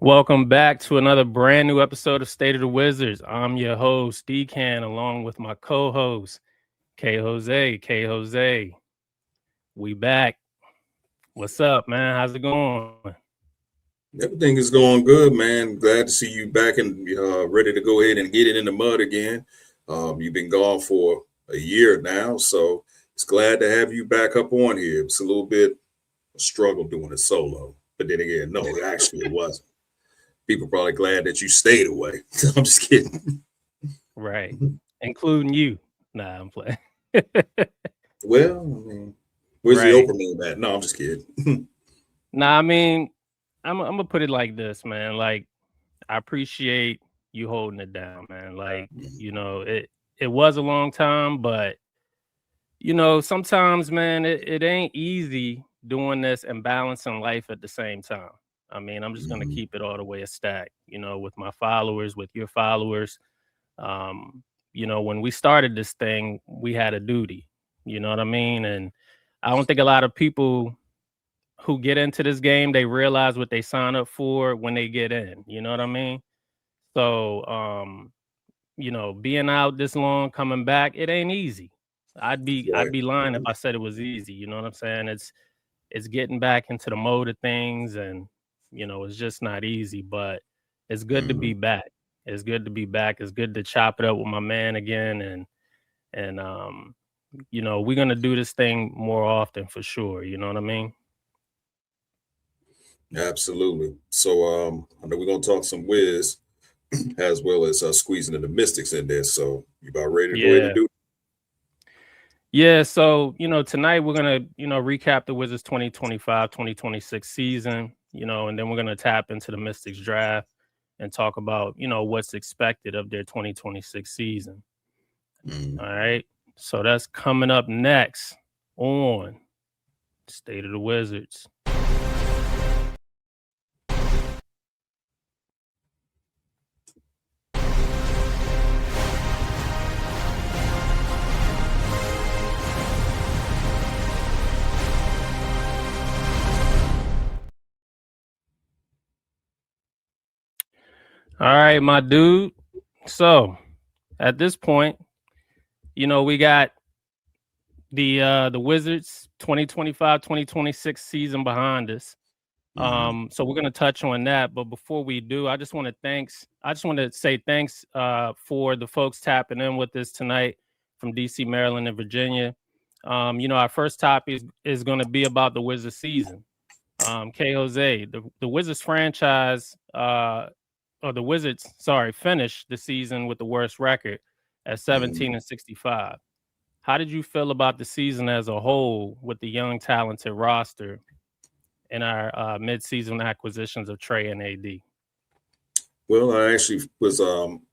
Welcome back to another brand new episode of State of the Wizards. I'm your host, Decan, along with my co-host, K Jose. K Jose, we back. What's up, man? How's it going? Everything is going good, man. Glad to see you back and ready to go ahead and get it in the mud again. You've been gone for a year now, so it's glad to have you back up on here. It's a little bit a struggle doing it solo, but then again, no, actually it wasn't. People probably glad that you stayed away. I'm just kidding. Right, including you. Nah, I'm playing. Well, I mean, where's the Right. opening at? No, I'm just kidding. Nah, I mean, I'm gonna put it like this, man. Like, I appreciate you holding it down, man. Like, it was a long time, but sometimes, man, it ain't easy doing this and balancing life at the same time. I mean, I'm just gonna Mhm. keep it all the way a stack, with my followers, with your followers. Um, when we started this thing, we had a duty, you know what I mean? And I don't think a lot of people who get into this game, they realize what they sign up for when they get in, you know what I mean? So, being out this long, coming back, it ain't easy. I'd Right. be lying if I said it was easy. You know what I'm saying? It's getting back into the mode of things, and it's just not easy. But it's good to Mhm. be back. It's good to be back. It's good to chop it up with my man again, and we're gonna do this thing more often for sure. You know what I mean? Absolutely. So I know we're gonna talk some whiz as well as squeezing in the Mystics in there. So you about ready to go ahead and Yeah. do it? Yeah, so, tonight we're going to, recap the Wizards 2025-2026 season, and then we're going to tap into the Mystics draft and talk about, what's expected of their 2026 season. Mhm. All right. So that's coming up next on State of the Wizards. All right, my dude. So at this point, we got the Wizards 2025-2026 season behind us. Mhm. So we're gonna touch on that, but before we do, I just want to say thanks for the folks tapping in with us tonight from DC, Maryland, and Virginia. Our first topic is going to be about the Wizards season. K Jose, the Wizards franchise, or the Wizards, sorry, finished the season with the worst record at Mhm. 17-65. How did you feel about the season as a whole with the young, talented roster in our mid-season acquisitions of Trey and AD? Well, I actually was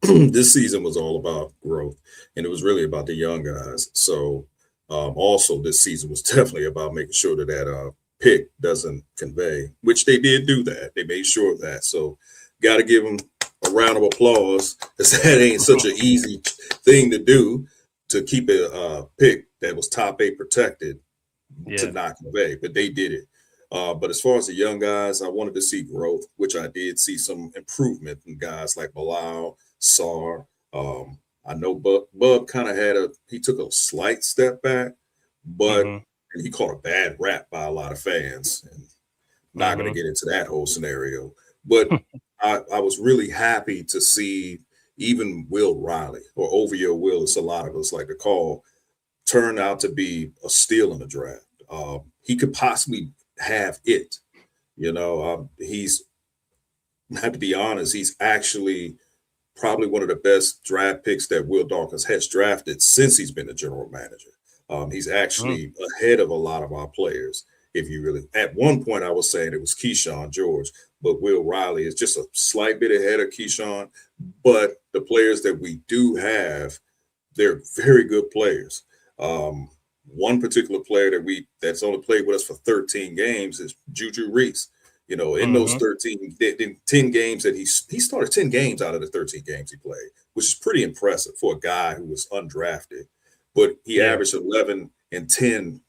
this season was all about growth, and it was really about the young guys. So also this season was definitely about making sure that pick doesn't convey, which they did do that. They made sure of that. So got to give them a round of applause, because that ain't such an easy thing to do, to keep a pick that was top eight protected to Yeah. not convey, but they did it. But as far as the young guys, I wanted to see growth, which I did see some improvement in guys like Bilal, Sar. I know Bub kind of he took a slight step back, but Mm-hmm. he caught a bad rap by a lot of fans. And not going to Mm-hmm. get into that whole scenario. But I was really happy to see even Will Riley, or OVO Will, as a lot of us like to call, turned out to be a steal in the draft. He could possibly have it. He's, not to be honest, he's actually probably one of the best draft picks that Will Dawkins has drafted since he's been a general manager. He's Mm-hmm. actually ahead of a lot of our players. If you really, at one point, I was saying it was Keyshawn George, but Will Riley is just a slight bit ahead of Keyshawn. But the players that we do have, they're very good players. Um, One particular player that's only played with us for 13 games is Juju Reese. In those Mm-hmm. 10 games that he started 10 games out of the 13 games he played, which is pretty impressive for a guy who was undrafted. But he Yeah. averaged 11 and 10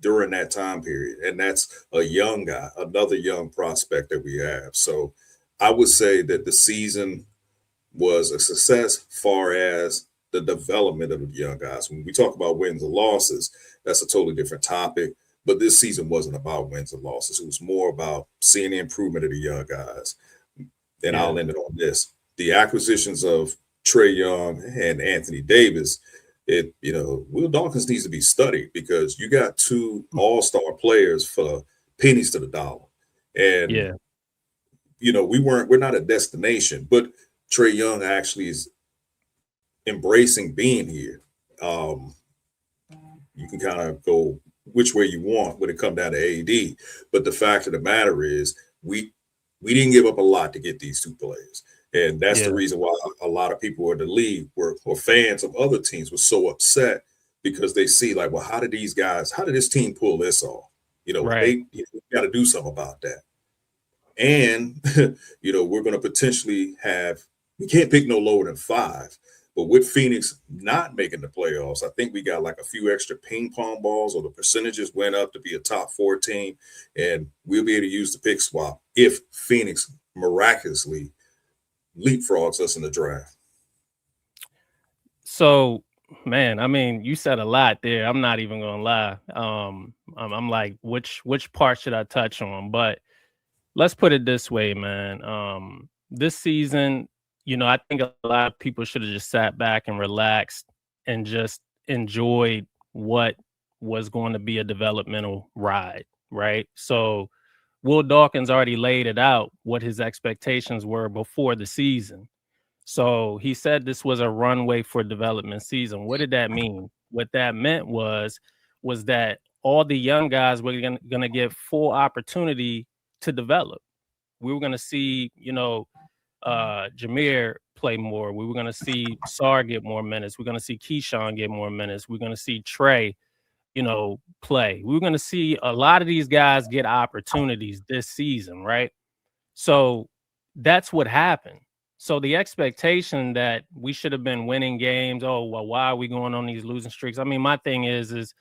during that time period. And that's a young guy, another young prospect that we have. So I would say that the season was a success far as the development of the young guys. When we talk about wins and losses, that's a totally different topic. But this season wasn't about wins and losses. It was more about seeing the improvement of the young guys. And Yeah. I'll end it on this. The acquisitions of Trae Young and Anthony Davis, Will Dawkins needs to be studied because you got two all-star players for pennies to the dollar. And Yeah. we're not a destination, but Trae Young actually is embracing being here. You can kind of go which way you want when it comes down to AD, but the fact of the matter is we didn't give up a lot to get these two players, and that's the Yeah. reason why a lot of people in the league were fans of other teams were so upset because they see like, well, how did this team pull this off? Right. Got to do something about that. And we're going to potentially we can't pick no lower than 5. But with Phoenix not making the playoffs, I think we got like a few extra ping pong balls, or the percentages went up to be a top 4 team, and we'll be able to use the pick swap if Phoenix miraculously leapfrogs us in the draft. So, man, I mean, you said a lot there. I'm not even gonna lie. I'm like, which part should I touch on? But let's put it this way, man. This season, I think a lot of people should have just sat back and relaxed and just enjoyed what was going to be a developmental ride, right? So Will Dawkins already laid it out what his expectations were before the season. So he said this was a runway for development season. What did that mean? What that meant was that all the young guys were going to get full opportunity to develop. We were going to see, Jameer play more. We were going to see Sar get more minutes. We're going to see Keyshawn get more minutes. We're going to see Trae, play. We were going to see a lot of these guys get opportunities this season, right? So that's what happened. So the expectation that we should have been winning games, oh, well, why are we going on these losing streaks? I mean, my thing is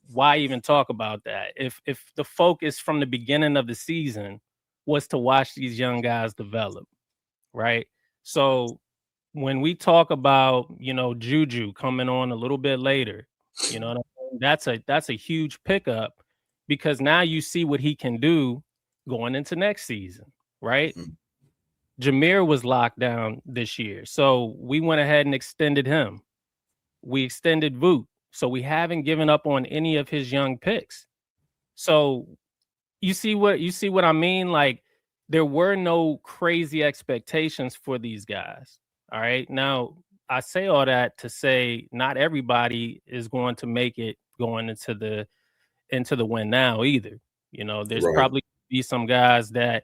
why even talk about that? If the focus from the beginning of the season was to watch these young guys develop, right? So when we talk about, Juju coming on a little bit later, what I mean? That's a huge pickup because now you see what he can do going into next season, right? Mhm. Jameer was locked down this year, so we went ahead and extended him. We extended Voot, so we haven't given up on any of his young picks. So you see what I mean? Like there were no crazy expectations for these guys. All right. Now I say all that to say not everybody is going to make it going into the win now either. There's Right. probably be some guys that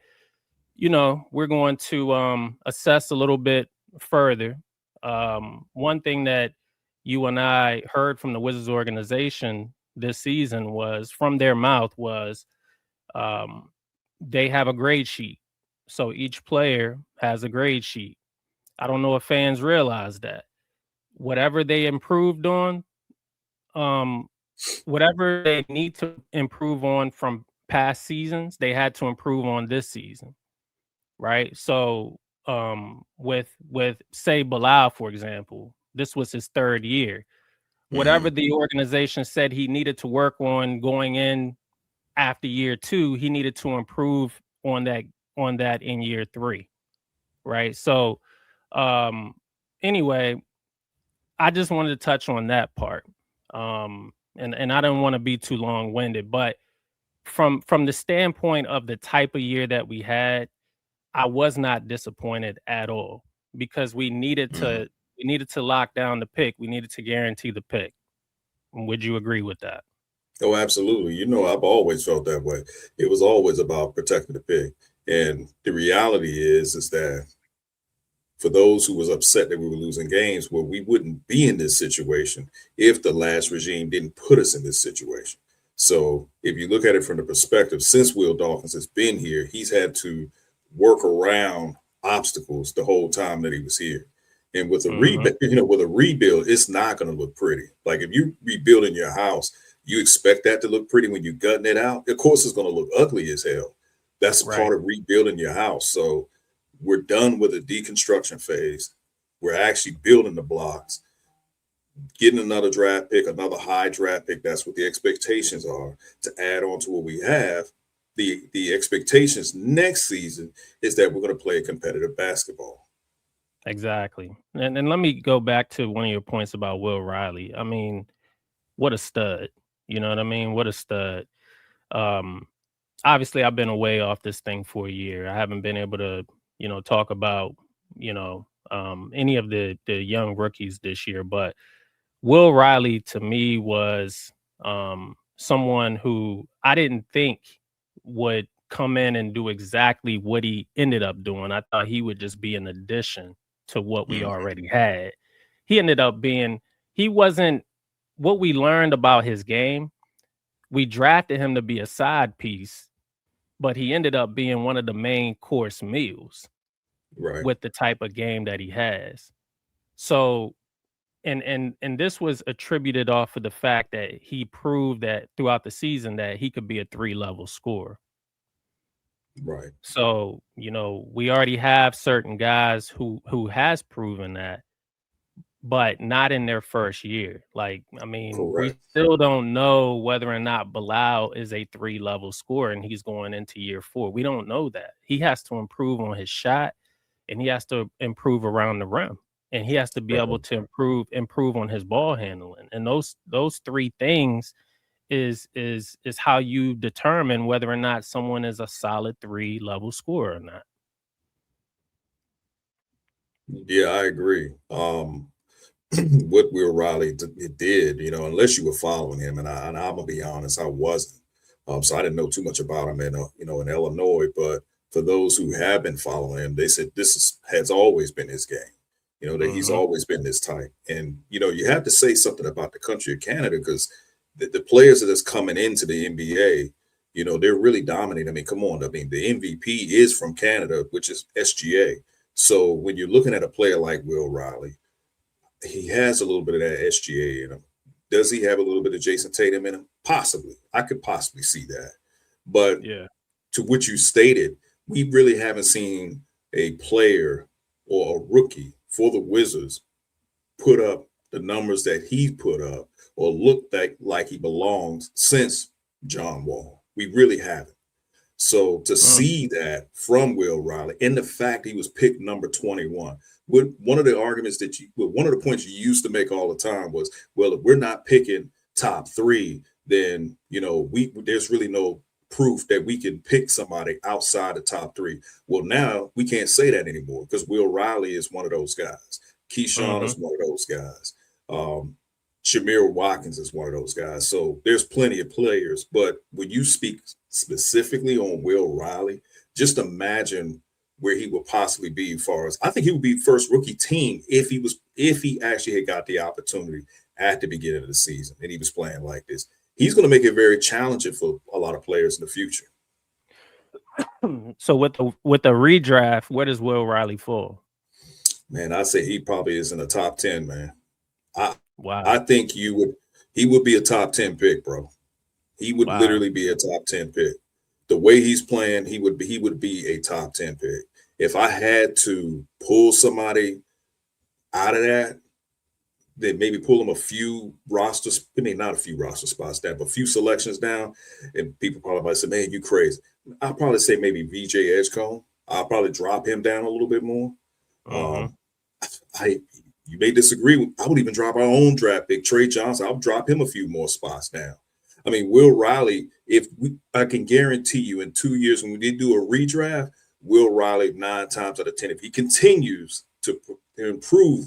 we're going to assess a little bit further. One thing that you and I heard from the Wizards organization this season was from their mouth was um, they have a grade sheet. So each player has a grade sheet. I don't know if fans realize that. Whatever they improved on, um, whatever they need to improve on from past seasons, they had to improve on this season. Right. So with say Bilal, for example, this was his 3rd year. Whatever Mhm. the organization said he needed to work on going in after year 2, he needed to improve on that in year 3. Right. So um anyway, I just wanted to touch on that part. And I don't want to be too long-winded, but from the standpoint of the type of year that we had, I was not disappointed at all because Mhm. we needed to lock down the pick. We needed to guarantee the pick. Would you agree with that? Oh, absolutely. I've always felt that way. It was always about protecting the pick. And the reality is that for those who was upset that we were losing games, well, we wouldn't be in this situation if the last regime didn't put us in this situation. So if you look at it from the perspective, since Will Dawkins has been here, he's had to work around obstacles the whole time that he was here. And with a Mhm. rebuild, with a rebuild, it's not going to look pretty. Like if you rebuilding your house, you expect that to look pretty when you're gutting it out. Of course, it's going to look ugly as hell. That's Right. part of rebuilding your house. So we're done with the deconstruction phase. We're actually building the blocks, getting another draft pick, another high draft pick. That's what the expectations are to add on to what we have. The expectations next season is that we're going to play a competitive basketball. Exactly. And let me go back to one of your points about Will Riley. I mean, what a stud. You know what I mean? What a stud. Um, Obviously I've been away off this thing for a year. I haven't been able to, talk about, any of the young rookies this year, but Will Riley to me was someone who I didn't think would come in and do exactly what he ended up doing. I thought he would just be an addition to what we Mhm. already had. He ended up being, he wasn't what we learned about his game. We drafted him to be a side piece, but he ended up being one of the main course meals Right. with the type of game that he has. So and this was attributed off of the fact that he proved that throughout the season that he could be a 3-level scorer. Right. So, we already have certain guys who has proven that, but not in their first year. Like, I mean, we Correct. still don't know whether or not Bilal is a 3-level scorer and he's going into year 4. We don't know that. He has to improve on his shot and he has to improve around the rim. And he has to be able Right. to improve on his ball handling. And those three things is how you determine whether or not someone is a solid 3-level scorer or not. Yeah, I agree. What Will Riley did, unless you were following him, and I'm gonna be honest, I wasn't. So I didn't know too much about him in Illinois. But for those who have been following him, they said has always been his game. That he's Mhm. always been this type. And you have to say something about the country of Canada because the players that is coming into the NBA, they're really dominating. I mean, come on. I mean, the MVP is from Canada, which is SGA. So when you're looking at a player like Will Riley, he has a little bit of that SGA in him. Does he have a little bit of Jason Tatum in him? Possibly. I could possibly see that. But Yeah. to what you stated, we really haven't seen a player or a rookie for the Wizards put up the numbers that he put up or look like he belongs since John Wall. We really haven't. So to Mm. see that from Will Riley and the fact he was picked number 21, one of the arguments one of the points you used to make all the time was, well, if we're not picking top 3, then there's really no proof that we can pick somebody outside the top 3. Well, now we can't say that anymore because Will Riley is one of those guys. Keyshawn is Mhm. one of those guys. Um, Shamir Watkins is one of those guys. So there's plenty of players. But when you speak specifically on Will Riley, just imagine where he would possibly be as far as I think he would be first rookie team if he actually had got the opportunity at the beginning of the season and he was playing like this. He's going to make it very challenging for a lot of players in the future. So with the redraft, where does Will Riley fall? Man, I say he probably is in the top 10, man. I I Wow. think he would be a top 10 pick, bro. He would Wow. literally be a top 10 pick. The way he's playing, he would be a top 10 pick. If I had to pull somebody out of that, then maybe pull him a few rosters, I mean not a few roster spots down, but a few selections down, and people probably might say, man, you crazy. I'll probably say maybe VJ Edgecombe. I'll probably drop him down a little bit more. Mhm. Um, I you may disagree. I would even drop our own draft pick, Trey Johnson. I'll drop him a few more spots down. I mean, Will Riley, I can guarantee you in 2 years when we did do a redraft, Will Riley 9 times out of 10, if he continues to improve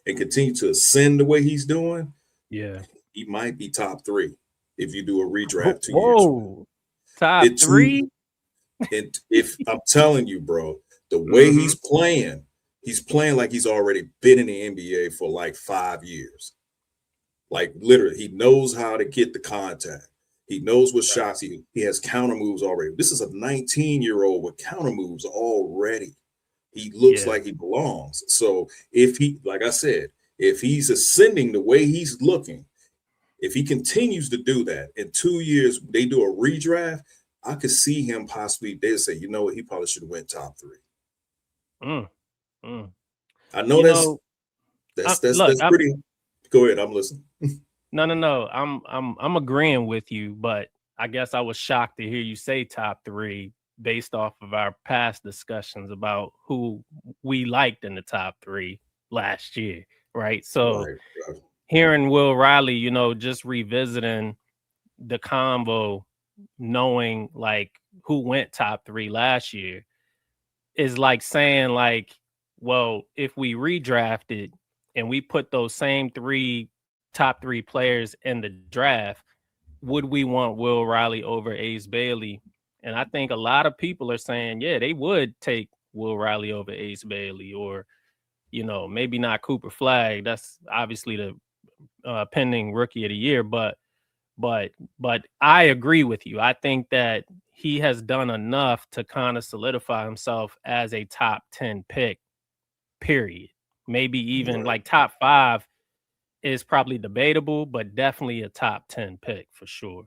and continue to ascend the way he's doing, Yeah. he might be top 3 if you do a redraft 2 years from now. Whoa. Top It too, 3? and if I'm telling you, bro, the way Mhm. he's playing like he's already been in the NBA for like 5 years. Like literally, he knows how to get the contact. He knows what Right. shots he has counter moves already. This is a 19-year-old with counter moves already. He looks Yeah. like he belongs. So if he, like I said, if he's ascending the way he's looking, if he continues to do that in 2 years, they do a redraft. I could see him possibly. They say, you know what, he probably should have went top 3. Mm, mm. I know You know, look, that's pretty. Go ahead, I'm listening. no. I'm agreeing with you, but I guess I was shocked to hear you say top three based off of our past discussions about who we liked in the top three last year, right? So Right, right, hearing Will Riley, just revisiting the convo, knowing like who went top three last year is like saying like, well, if we redrafted and we put those same top three players in the draft, would we want Will Riley over Ace Bailey? And I think a lot of people are saying, yeah, they would take Will Riley over Ace Bailey, or maybe not Cooper Flag. That's obviously the pending Rookie of the Year, but I agree with you. I think that he has done enough to kind of solidify himself as a top 10 pick, period. Maybe even right. like top 5 is probably debatable, but definitely a top 10 pick for sure.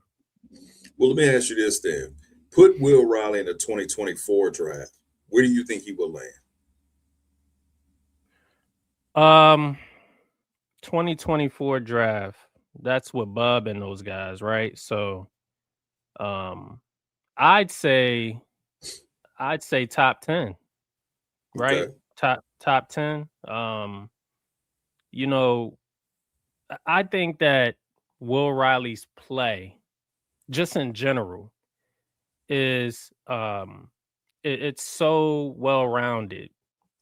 Well, let me ask you this then. Put Will Riley in the 2024 draft. Where do you think he will land? 2024 draft. That's with Bub and those guys, right? So, I'd say top 10, right? Okay. Top 10. You know, I think that Will Riley's play, just in general, is it's so well rounded.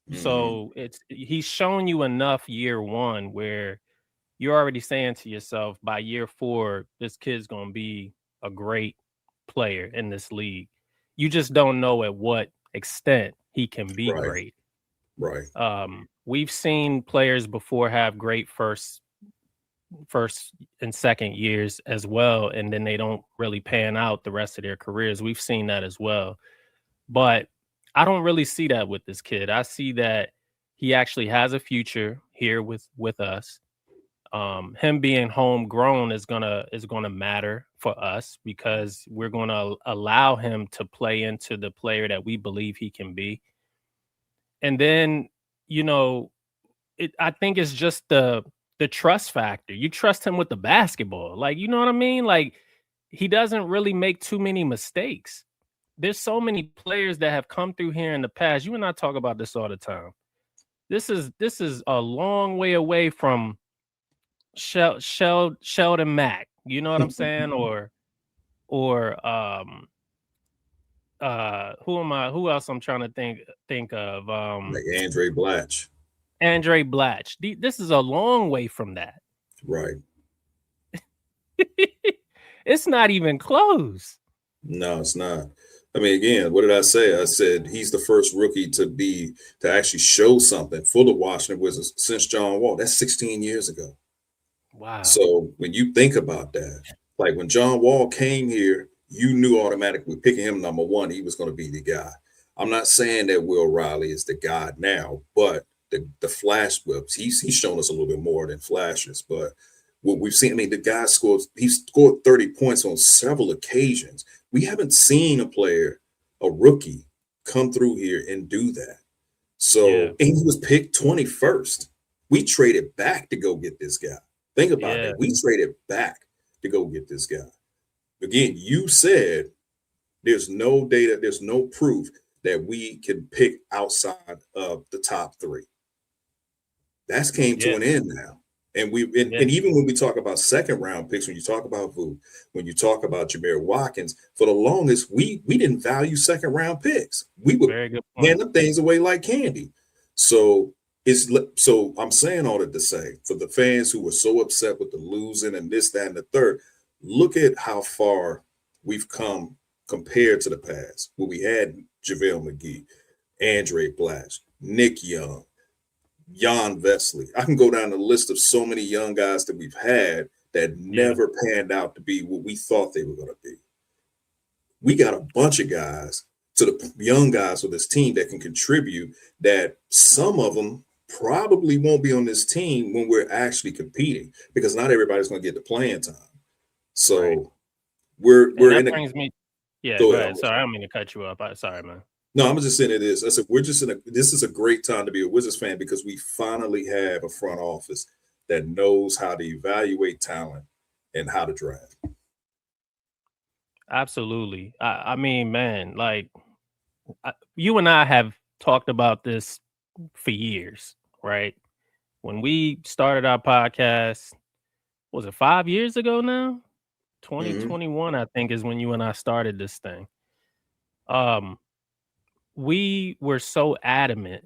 Hmm. So he's shown you enough year one where you're already saying to yourself, by year 4, this kid's gonna be a great player in this league. You just don't know at what extent he can be Right, great. right. We've seen players before have great first and second years as well, and then they don't really pan out the rest of their careers. We've seen that as well. But I don't really see that with this kid. I see that he actually has a future here with us. Him being homegrown is gonna matter for us because we're gonna allow him to play into the player that we believe he can be. And then, you know, I think it's just the trust factor. You trust him with the basketball. Like, you know what I mean? Like, he doesn't really make too many mistakes. There's so many players that have come through here in the past. You and I talk about this all the time. This is a long way away from Sheldon Mack. You know what I'm saying? Or who else I'm trying to think of? Like Andre Blatch. Andre Blatch. This is a long way from that. Right. It's not even close. No, it's not. I mean, again, what did I say? I said he's the first rookie to actually show something for the Washington Wizards since John Wall. That's 16 years ago. Wow. So when you think about that, like when John Wall came here, you knew automatically picking him number one, he was going to be the guy. I'm not saying that Will Riley is the guy now, but the flash whips, he's shown us a little bit more than flashes. But what we've seen, I mean, he scored 30 points on several occasions. We haven't seen a rookie, come through here and do that. So, Yeah. and he was picked 21st. We traded back to go get this guy. Think about Yeah. that. We traded back to go get this guy. Again, you said there's no data, there's no proof that we can pick outside of the top 3. That's came to Yeah. an end now. And Yeah. even when we talk about second round picks, when you talk about Vu, when you talk about Jameer Watkins, for the longest, we didn't value second round picks. We would Very good hand point. them things away like candy. So so I'm saying all that to say, for the fans who were so upset with the losing and this, that, and the third, look at how far we've come compared to the past, where we had JaVale McGee, Andre Blatch, Nick Young, Jan Vesley. I can go down the list of so many young guys that we've had that Yeah. never panned out to be what we thought they were going to be. We got a bunch of guys, to the young guys with this team, that can contribute, that some of them probably won't be on this team when we're actually competing, because not everybody's going to get the playing time. So Right. we're And in that a brings me. Yeah, go go ahead. ahead. Sorry, I don't mean to cut you up. Sorry, man. No, I'm just saying it is. I said we're just this is a great time to be a Wizards fan because we finally have a front office that knows how to evaluate talent and how to draft. Absolutely. I mean, man, like you and I have talked about this for years, right? When we started our podcast, was it 5 years ago now? Hmm. 2021, I think, is when you and I started this thing. Um, we were so adamant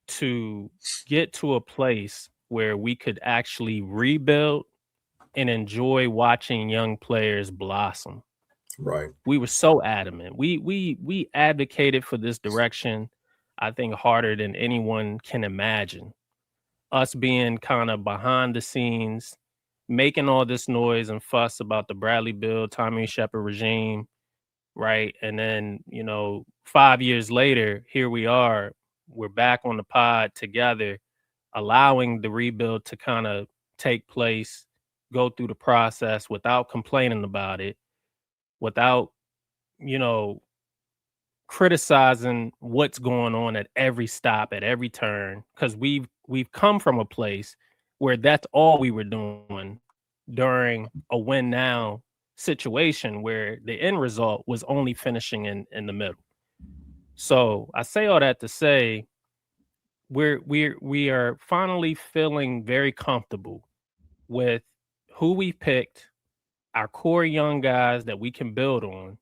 to get to a place where we could actually rebuild and enjoy watching young players blossom. Right. We were so adamant. We advocated for this direction, I think harder than anyone can imagine. Us being kind of behind the scenes, making all this noise and fuss about the Bradley Bill, Tommy Shepard regime, right? And then, 5 years later, here we are. We're back on the pod together, allowing the rebuild to kind of take place, go through the process without complaining about it, without, you know, criticizing what's going on at every stop, at every turn, because we've come from a place where that's all we were doing during a win now situation where the end result was only finishing in the middle. So I say all that to say we are finally feeling very comfortable with who we picked, our core young guys that we can build on,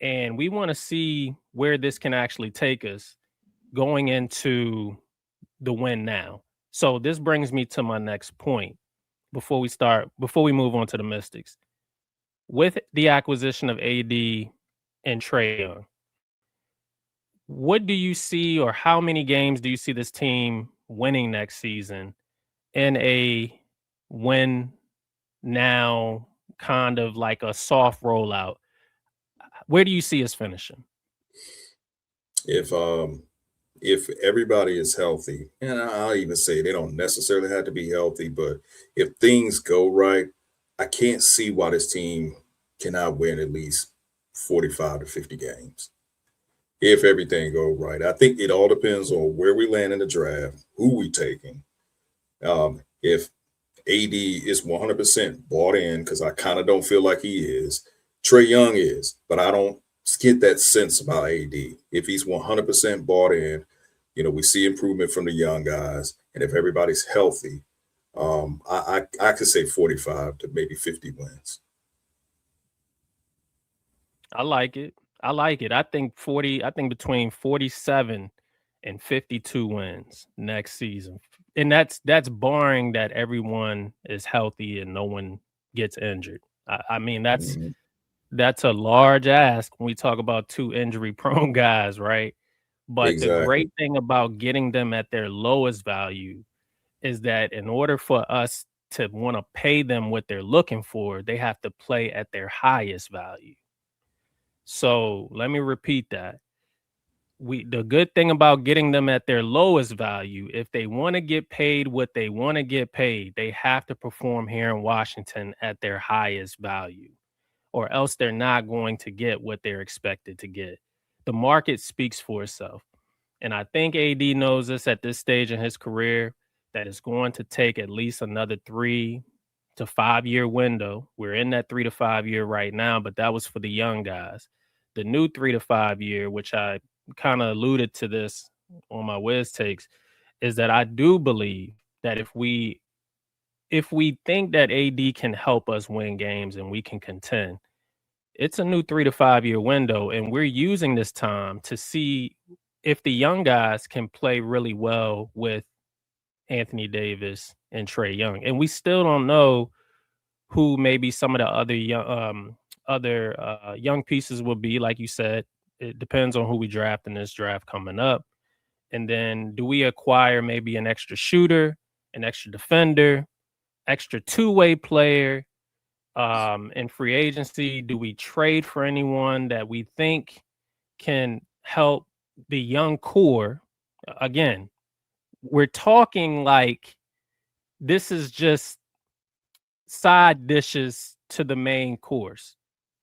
and we want to see where this can actually take us going into the win now. So this brings me to my next point before we move on to the Mystics. With the acquisition of AD and Trae Young, what do you see, or how many games do you see this team winning next season in a win now kind of like a soft rollout? Where do you see us finishing? If everybody is healthy, and I'll even say they don't necessarily have to be healthy, but if things go right, I can't see why this team cannot win at least 45 to 50 games. If everything go right, I think it all depends on where we land in the draft, who we taking. If AD is 100% bought in, because I kind of don't feel like he is. Trae Young is, but I don't get that sense about AD. If he's 100% bought in, we see improvement from the young guys, and if everybody's healthy, I could say 45 to maybe 50 wins. I like it. I like it. I think between 47 and 52 wins next season. And that's barring that everyone is healthy and no one gets injured. I mean, Mhm. that's a large ask when we talk about two injury prone guys, right? But the Exactly. great thing about getting them at their lowest value is that in order for us to want to pay them what they're looking for, they have to play at their highest value. So let me repeat that. The good thing about getting them at their lowest value, if they want to get paid what they want to get paid, they have to perform here in Washington at their highest value, or else they're not going to get what they're expected to get. The market speaks for itself. And I think AD knows this at this stage in his career, that it's going to take at least another 3 to 5 year window. We're in that 3 to 5 year right now, but that was for the young guys. The new 3 to 5 year, which I kind of alluded to this on my Wiz takes, is that I do believe that if we think that AD can help us win games and we can contend, it's a new 3 to 5 year window, and we're using this time to see if the young guys can play really well with Anthony Davis and Trae Young. And we still don't know who maybe some of the other young pieces will be. Like you said, it depends on who we draft in this draft coming up. And then do we acquire maybe an extra shooter, an extra defender, extra two-way player in free agency? Do we trade for anyone that we think can help the young core? Again, we're talking like this is just side dishes to the main course.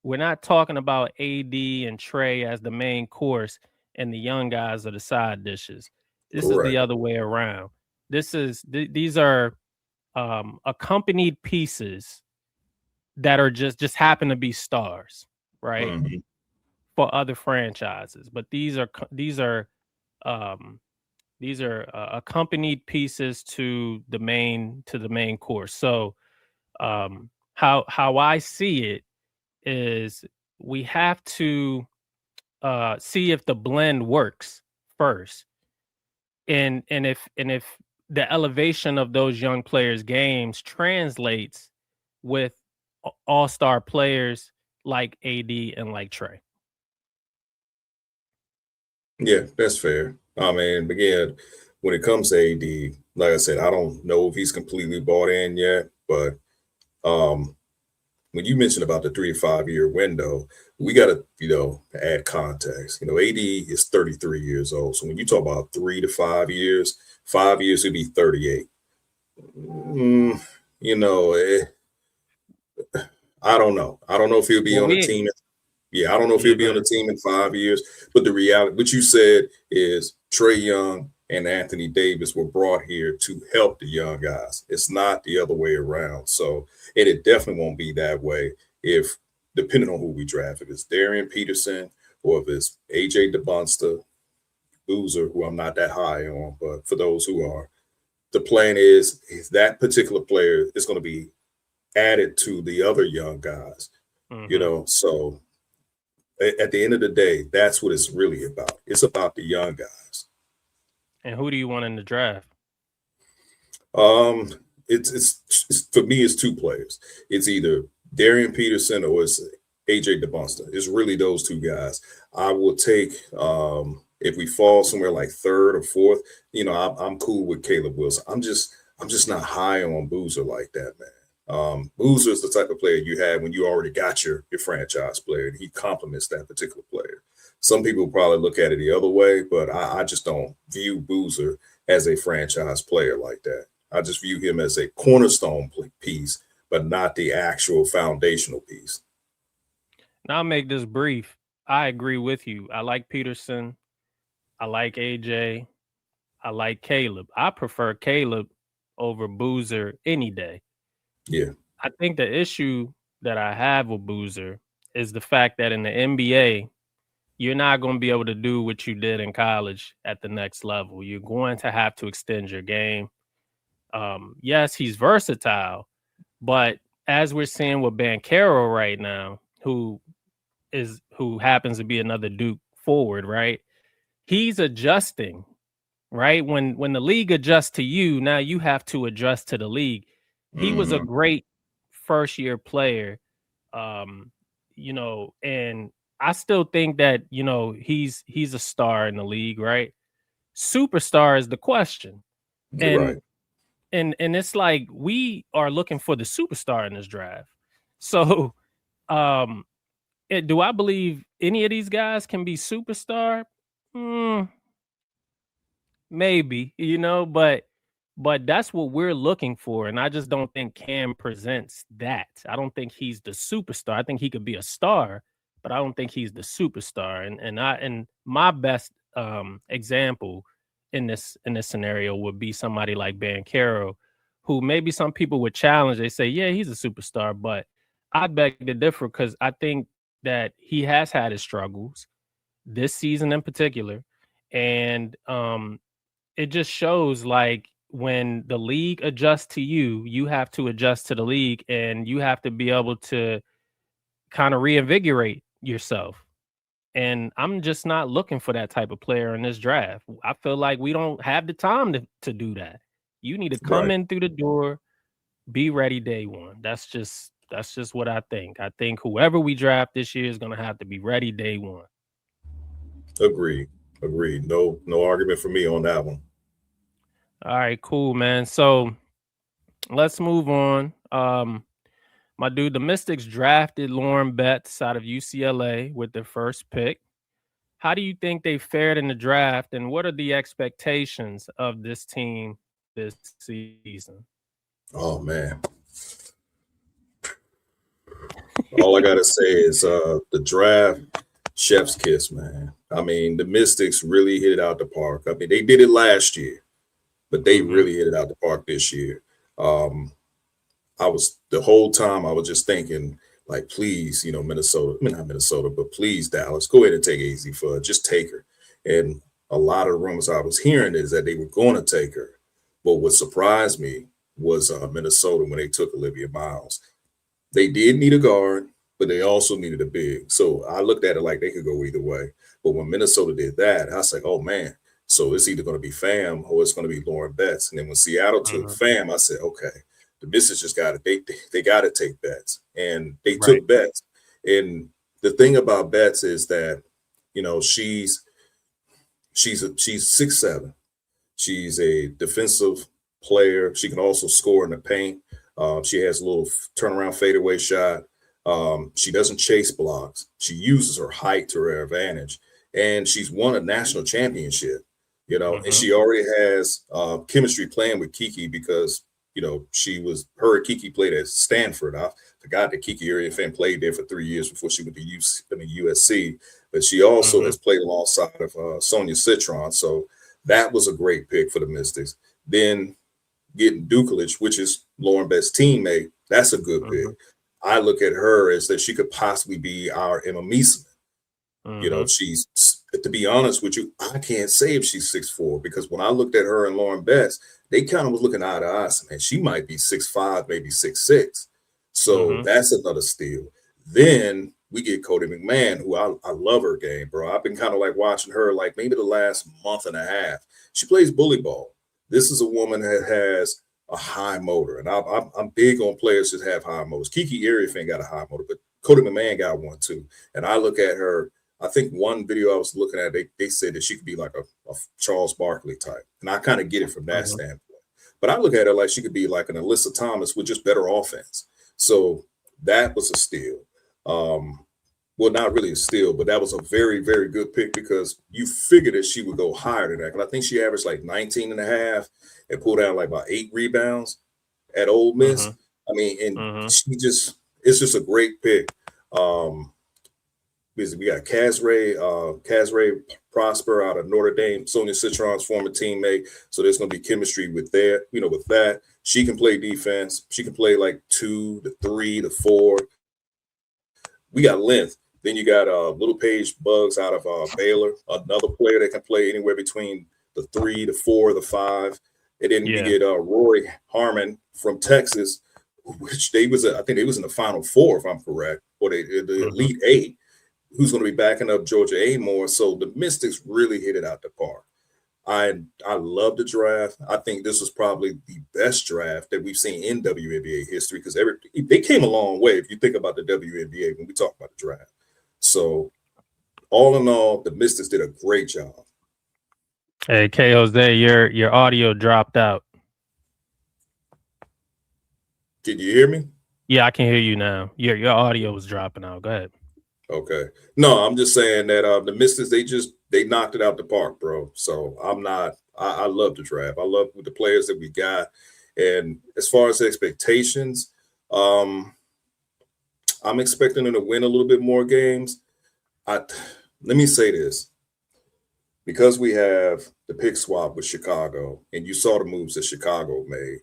We're not talking about AD and Trae as the main course and the young guys are the side dishes. This is the Correct. other way around. These are accompanied pieces that are just happen to be stars, right? Mhm. For other franchises, but um, these are accompanied pieces to the main course. So how I see it is we have to see if the blend works first, and if the elevation of those young players' games translates with all-star players like AD and like Trey. Yeah, that's fair. I mean, again, when it comes to AD, like I said, I don't know if he's completely bought in yet, but um, when you mentioned about the 3 to 5 year window, we got to, add context. AD is 33 years old. So when you talk about 3 to 5 years, 5 years would be 38. Mm, you know, eh, I don't know. I don't know if he'll be Well, on the we team. Yeah, I don't know if yeah, he'll go be on the ahead. team in 5 years, but the reality, what you said is Trey Young and Anthony Davis were brought here to help the young guys. It's not the other way around. So, and it definitely won't be that way if, depending on who we draft, if it's Darian Peterson or if it's AJ DeBunster, Boozer, who I'm not that high on, but for those who are, the plan is that particular player is going to be added to the other young guys, Hmm. So at the end of the day, that's what it's really about. It's about the young guys. And who do you want in the draft? Um, it's for me, it's two players. It's either Darian Peterson or it's AJ DeBonster. It's really those two guys. I will take if we fall somewhere like third or fourth. I'm cool with Caleb Wilson. I'm just not high on Boozer like that, man. Boozer is the type of player you have when you already got your franchise player, and he complements that particular player. Some people probably look at it the other way, but I just don't view Boozer as a franchise player like that. I just view him as a cornerstone piece, but not the actual foundational piece. Now I'll make this brief. I agree with you. I like Peterson. I like AJ. I like Caleb. I prefer Caleb over Boozer any day. Yeah. I think the issue that I have with Boozer is the fact that in the NBA, you're not going to be able to do what you did in college at the next level. You're going to have to extend your game. Yes, he's versatile, but as we're seeing with Bankero right now, who happens to be another Duke forward, right? He's adjusting, right? When the league adjusts to you, now you have to adjust to the league. He was a Hmm. great first year player, and I still think that he's a star in the league, right? Superstar is the question, You're and right. and it's like we are looking for the superstar in this draft. So, um, do I believe any of these guys can be superstar? Mm, maybe, but that's what we're looking for, and I just don't think Cam presents that. I don't think he's the superstar. I think he could be a star, but I don't think he's the superstar. And my best example in this scenario would be somebody like Bankero, who maybe some people would challenge. They say, yeah, he's a superstar, but I beg to differ because I think that he has had his struggles this season in particular, and it just shows like when the league adjusts to you, you have to adjust to the league, and you have to be able to kind of reinvigorate yourself. And I'm just not looking for that type of player in this draft. I feel like we don't have the time to do that. You need to come Right. in through the door, be ready day one. That's just what I think. I think whoever we draft this year is gonna have to be ready day one. Agreed. Agreed. No argument for me on that one. All right, cool, man. So let's move on. My dude, the Mystics drafted Lauren Betts out of UCLA with their first pick. How do you think they fared in the draft, and what are the expectations of this team this season? Oh man. All I gotta say is the draft Chef's kiss, man. I mean, the Mystics really hit it out the park. I mean, they did it last year, but they Mm-hmm. really hit it out the park this year. Um, I was the whole time I was just thinking, like, please, Minnesota, I mean, not Minnesota, but please, Dallas, go ahead and take AZ Fudd. Just take her. And a lot of the rumors I was hearing is that they were going to take her. But what surprised me was Minnesota when they took Olivia Miles. They did need a guard, but they also needed a big. So I looked at it like they could go either way. But when Minnesota did that, I was like, oh man. So it's either going to be Fam or it's going to be Lauren Betts. And then when Seattle took Mm-hmm. Fam, I said, okay, the Mystics just got to they got to take Betts, and they Right. took Betts. And the thing about Betts is that she's 6'7". She's a defensive player. She can also score in the paint. She has a little turnaround fadeaway shot. She doesn't chase blocks. She uses her height to her advantage, and she's won a national championship. And Mm-hmm. she already has chemistry playing with Kiki because her and Kiki played at Stanford. I forgot that Kiki Iriafen played there for 3 years before she went to USC, but she also Mm-hmm. has played alongside of Sonia Citron. So that was a great pick for the Mystics. Then getting Dukelich, which is Lauren Betts' teammate, that's a good Mm-hmm. pick. I look at her as that she could possibly be our Emma Meeson. Mm-hmm. She's, to be honest with you, I can't say if she's 6'4", because when I looked at her and Lauren Betts, they kind of was looking eye to eye. And she might be 6'5", maybe 6'6". So Mm-hmm. that's another steal. Then we get Cody McMahon, who I love her game, bro. I've been kind of like watching her like maybe the last month and a half. She plays bully ball. This is a woman that has a high motor, and I'm big on players that have high motors. Kiki Iriafen got a high motor, but Cody McMahon got one too. And I look at her. I think one video I was looking at, they said that she could be like a Charles Barkley type. And I kind of get it from that Mm-hmm. standpoint. But I look at her like she could be like an Alyssa Thomas with just better offense. So that was a steal. Well, not really a steal, but that was a very, very good pick because you figured that she would go higher than that. And I think she averaged like 19 and a half and pulled out like about 8 rebounds at Ole Miss. Mm-hmm. I mean, and Mm-hmm. it's just a great pick. We got Kazray Prosper out of Notre Dame, Sonia Citron's former teammate. So there's going to be chemistry with that. She can play defense. She can play like 2 to 3 to 4. We got length. Then you got Little Paige Bugs out of Baylor, another player that can play anywhere between the 3, the 4, the 5. And then you get Rory Harmon from Texas, which I think they was in the Final Four, if I'm correct, or the Elite 8. Who's going to be backing up Georgia Amore. So the Mystics really hit it out the park. I love the draft. I think this was probably the best draft that we've seen in WNBA history because they came a long way if you think about the WNBA when we talk about the draft. So all in all, the Mystics did a great job. Hey, K. Jose, your audio dropped out. Can you hear me? Yeah, I can hear you now. Your audio was dropping out. Go ahead. Okay. No, I'm just saying that the Mystics, they knocked it out the park, bro. So I love the draft. I love the players that we got. And as far as expectations, I'm expecting them to win a little bit more games. Let me say this. Because we have the pick swap with Chicago, and you saw the moves that Chicago made,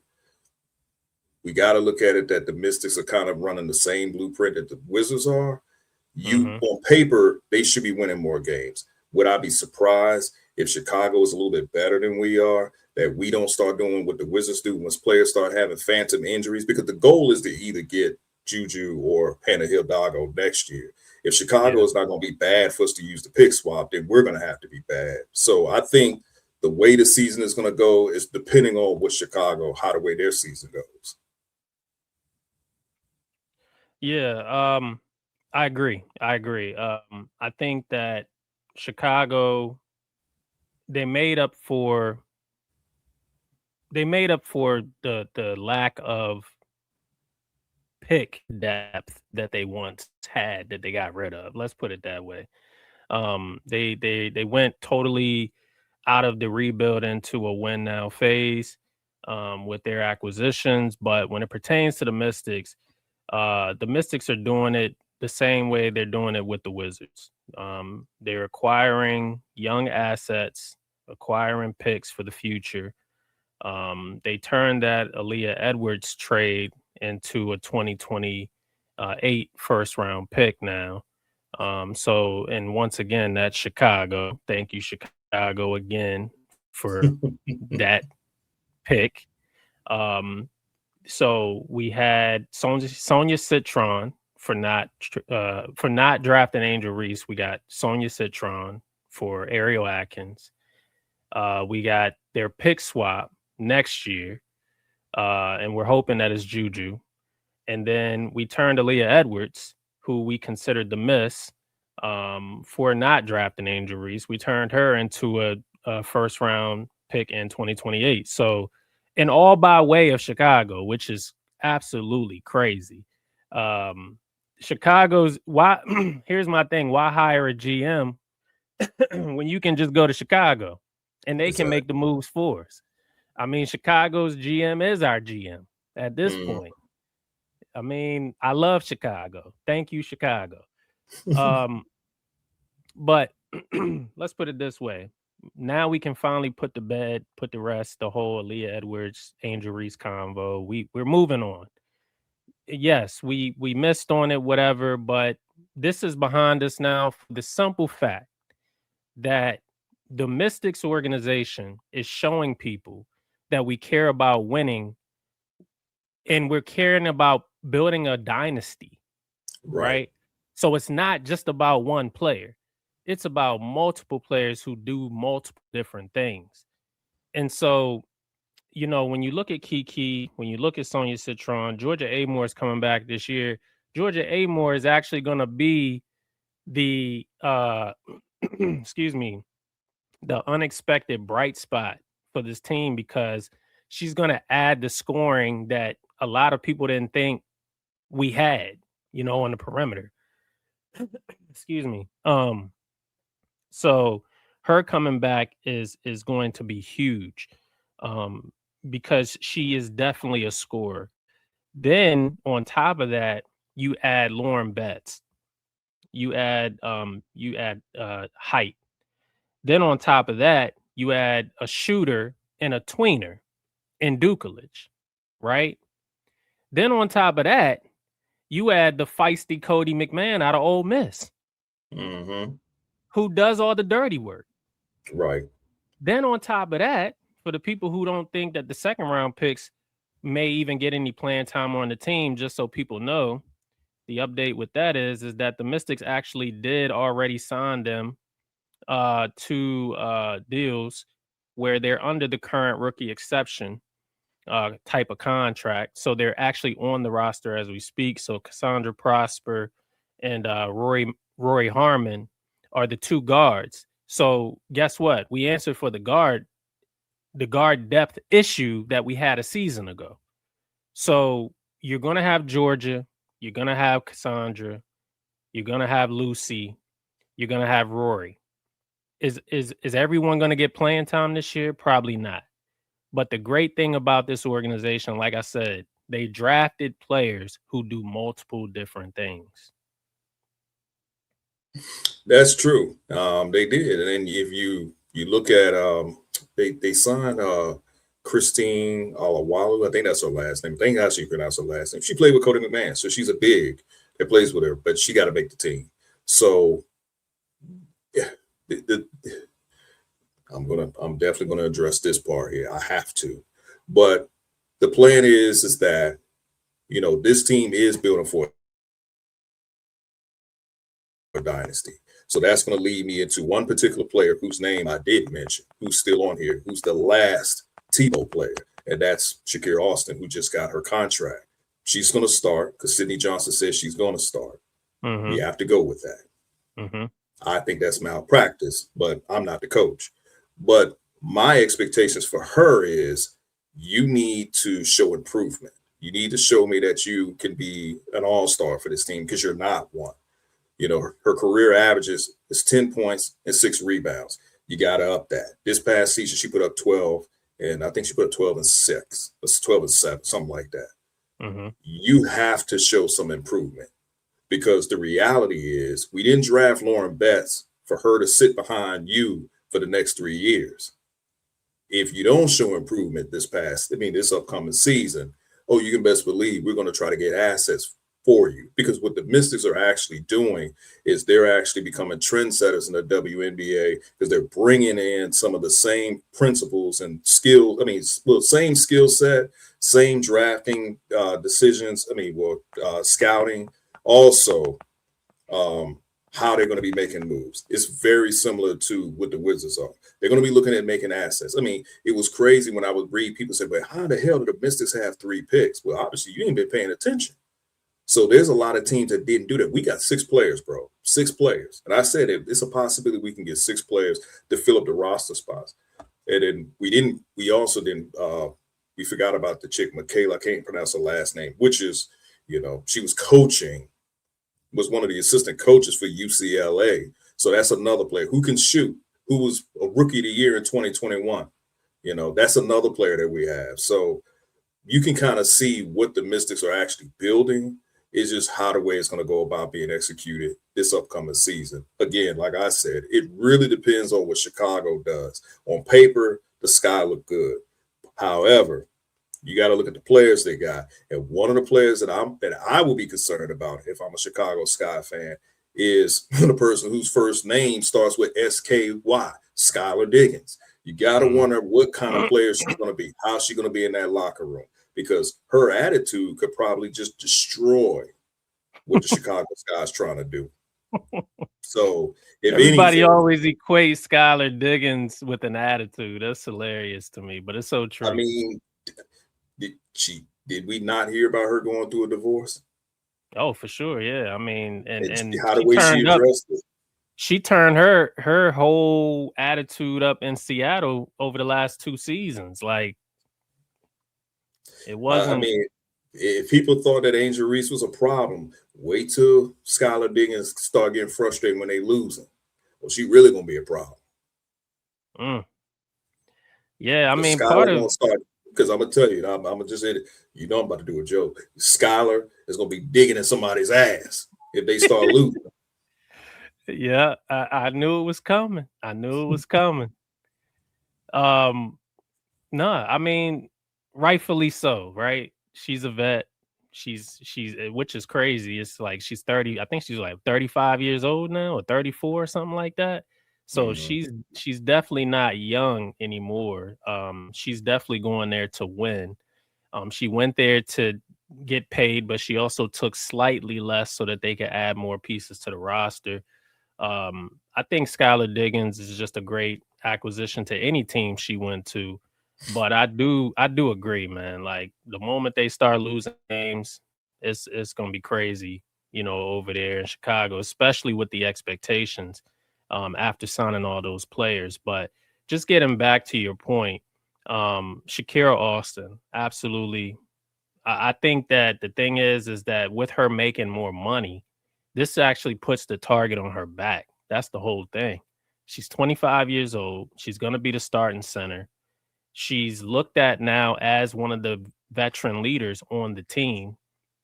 we got to look at it that the Mystics are kind of running the same blueprint that the Wizards are. On paper, they should be winning more games. Would I be surprised if Chicago is a little bit better than we are, that we don't start doing what the Wizards do once players start having phantom injuries? Because the goal is to either get Juju or Hannah Hidalgo next year. If Chicago is not going to be bad for us to use the pick swap, then we're going to have to be bad. So I think the way the season is going to go is depending on what Chicago, how the way their season goes. Yeah, I agree. I think that Chicago, they made up for the lack of pick depth that they once had that they got rid of. Let's put it that way. They went totally out of the rebuild into a win now phase with their acquisitions. But when it pertains to the Mystics are doing it the same way they're doing it with the Wizards. They're acquiring young assets, acquiring picks for the future. They turned that Aaliyah Edwards trade into a 2028 first round pick now. And once again, that's Chicago. Thank you, Chicago, again for that pick. So we had Sonia Citron for not drafting Angel Reese. We got Sonia Citron for Ariel Atkins. We got their pick swap next year, and we're hoping that it's Juju. And then we turned Aaliyah Edwards, who we considered the miss, for not drafting Angel Reese. We turned her into a first round pick in 2028. So, and all by way of Chicago, which is absolutely crazy. Chicago's why? Here's my thing: why hire a GM when you can just go to Chicago and they can make the moves for us? I mean, Chicago's GM is our GM at this point. I mean, I love Chicago. Thank you, Chicago. But let's put it this way. Now we can finally put to rest the whole Aaliyah Edwards, Angel Reese convo. We're moving on. Yes, we missed on it, whatever, but this is behind us now for the simple fact that the Mystics organization is showing people that we care about winning and we're caring about building a dynasty, right? So it's not just about one player. It's about multiple players who do multiple different things. And so, you know, when you look at Kiki, when you look at Sonia Citron, Georgia Amore is coming back this year. Georgia Amore is actually going to be the, excuse me, the unexpected bright spot for this team because she's going to add the scoring that a lot of people didn't think we had, you know, on the perimeter. Excuse me. So her coming back is going to be huge because she is definitely a scorer. Then on top of that, you add Lauren Betts. You add height. Then on top of that, you add a shooter and a tweener in Dukelich, right? Then on top of that, you add the feisty Cody McMahon out of Ole Miss. Who does all the dirty work. Right. Then on top of that, for the people who don't think that the second round picks may even get any playing time on the team, just so people know, the update with that is that the Mystics actually did already sign them to deals where they're under the current rookie exception type of contract. So they're actually on the roster as we speak. So Cassandra Prosper and Rory Harmon are the two guards. So guess what? We answered for the guard depth issue that we had a season ago. So you're going to have Georgia, you're going to have Cassandra, you're going to have Lucy, you're going to have Rory. Is everyone going to get playing time this year? Probably not. But the great thing about this organization, like I said, they drafted players who do multiple different things. That's true. They did. And then if you look at they signed Christine Alawalu. I think that's her last name. I think that's how you pronounce her last name. She played with Cody McMahon, so she's a big that plays with her, but she got to make the team. So yeah, I'm definitely gonna address this part here. I have to. But the plan is that, you know, this team is building for a dynasty. So that's going to lead me into one particular player whose name I did mention, who's still on here, who's the last Tebow player, and that's Shakira Austin, who just got her contract. She's going to start because Sydney Johnson says she's going to start. You have to go with that. I think that's malpractice, but I'm not the coach. But my expectations for her is you need to show improvement. You need to show me that you can be an all-star for this team because you're not one. You know, her career averages is 10 points and 6 rebounds. You got to up that. This past season, she put up 12, and I think she put up 12 and 6. It's 12 and 7, something like that. You have to show some improvement because the reality is we didn't draft Lauren Betts for her to sit behind you for the next 3 years. If you don't show improvement this upcoming season, oh, you can best believe we're going to try to get assets for you. Because what the Mystics are actually doing is they're actually becoming trendsetters in the WNBA because they're bringing in some of the same principles and skills. Same skill set, same drafting decisions. Scouting. Also, how they're going to be making moves. It's very similar to what the Wizards are. They're going to be looking at making assets. It was crazy when I would read people say, but how the hell did the Mystics have 3 picks? Well, obviously you ain't been paying attention. So there's a lot of teams that didn't do that. We got 6 players, bro. 6 players. And I said it's a possibility we can get 6 players to fill up the roster spots. And then we forgot about the chick, Michaela, I can't pronounce her last name, which is, she was one of the assistant coaches for UCLA. So that's another player who can shoot, who was a rookie of the year in 2021. That's another player that we have. So you can kind of see what the Mystics are actually building. Is just how the way it's going to go about being executed this upcoming season. Again, like I said, it really depends on what Chicago does. On paper, the sky looked good. However, you got to look at the players they got. And one of the players that I will be concerned about if I'm a Chicago Sky fan is the person whose first name starts with SKY, Skylar Diggins. You got to wonder what kind of player she's going to be. How's she going to be in that locker room? Because her attitude could probably just destroy what the Chicago Sky is trying to do. So if everybody always equates Skylar Diggins with an attitude, that's hilarious to me, but it's so true. Did we not hear about her going through a divorce? Oh, for sure, yeah. And how the way she addressed it. She turned her whole attitude up in Seattle over the last 2 seasons. Like, it wasn't. If people thought that Angel Reese was a problem, wait till Skylar Diggins start getting frustrated when they losing. Well, she really gonna be a problem. Yeah, part of because I'm gonna tell you, I'm gonna just say it. I'm about to do a joke. Skylar is gonna be digging in somebody's ass if they start losing. Yeah, I knew it was coming. Rightfully so, right? She's a vet. She's which is crazy. It's like she's 30. I think she's like 35 years old now, or 34 or something like that. So she's definitely not young anymore. She's definitely going there to win. She went there to get paid, but she also took slightly less so that they could add more pieces to the roster. I think Skylar Diggins is just a great acquisition to any team she went to. But I do agree, man. Like, the moment they start losing games, it's gonna be crazy, over there in Chicago, especially with the expectations after signing all those players. But just getting back to your point, Shakira Austin, absolutely. I think that the thing is that with her making more money, this actually puts the target on her back. That's the whole thing. She's 25 years old. She's going to be the starting center. She's looked at now as one of the veteran leaders on the team.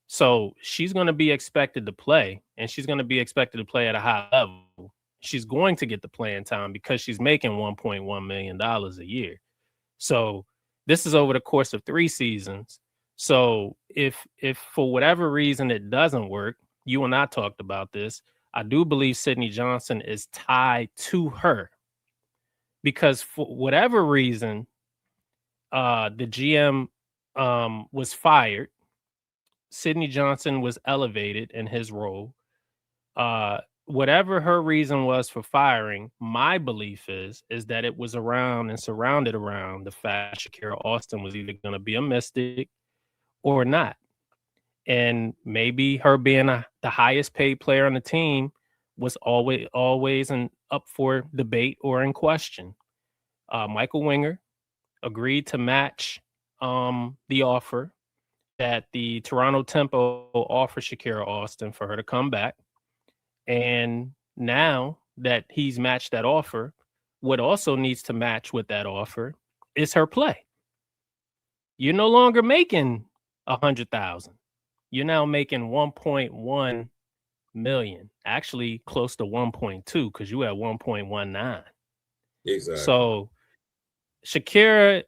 So she's going to be expected to play, and she's going to be expected to play at a high level. She's going to get the playing time because she's making $1.1 million a year. So this is over the course of 3 seasons. So if for whatever reason it doesn't work, you and I talked about this, I do believe Sydney Johnson is tied to her, because for whatever reason, the GM was fired. Sydney Johnson was elevated in his role. Whatever her reason was for firing, my belief is that it was around and surrounded around the fact Shakira Austin was either going to be a Mystic or not. And maybe her being the highest paid player on the team was always up for debate or in question. Michael Winger agreed to match the offer that the Toronto Tempo offered Shakira Austin for her to come back. And now that he's matched that offer, what also needs to match with that offer is her play. You're no longer making $100,000. You're now making 1.1 million, actually close to 1.2 because you at 1.19. Exactly. So Shakira,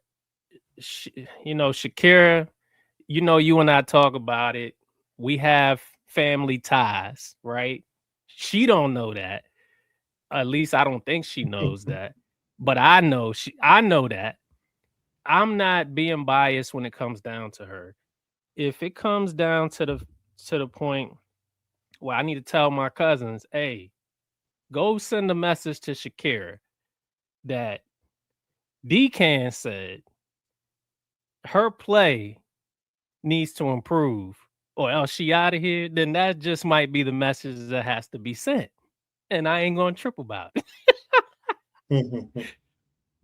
Shakira, you and I talk about it. We have family ties, right? She don't know that. At least I don't think she knows that. But I know that. I'm not being biased when it comes down to her. If it comes down to the point where I need to tell my cousins, hey, go send a message to Shakira that Decan said her play needs to improve or else she out of here, then that just might be the message that has to be sent. And I ain't gonna trip about it.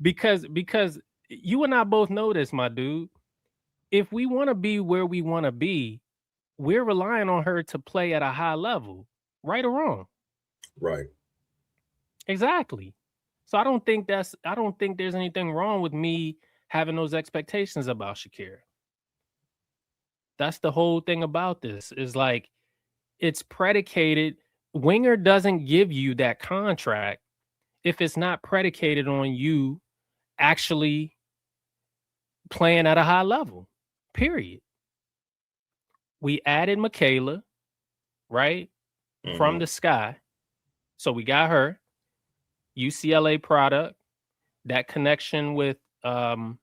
because you and I both know this, my dude. If we want to be where we want to be, we're relying on her to play at a high level, right or wrong. Right. Exactly. So I don't think there's anything wrong with me having those expectations about Shakira. That's the whole thing about this is like it's predicated. Winger doesn't give you that contract if it's not predicated on you actually playing at a high level. Period. We added Michaela, right? From the sky. So we got her. UCLA product. That connection with Betts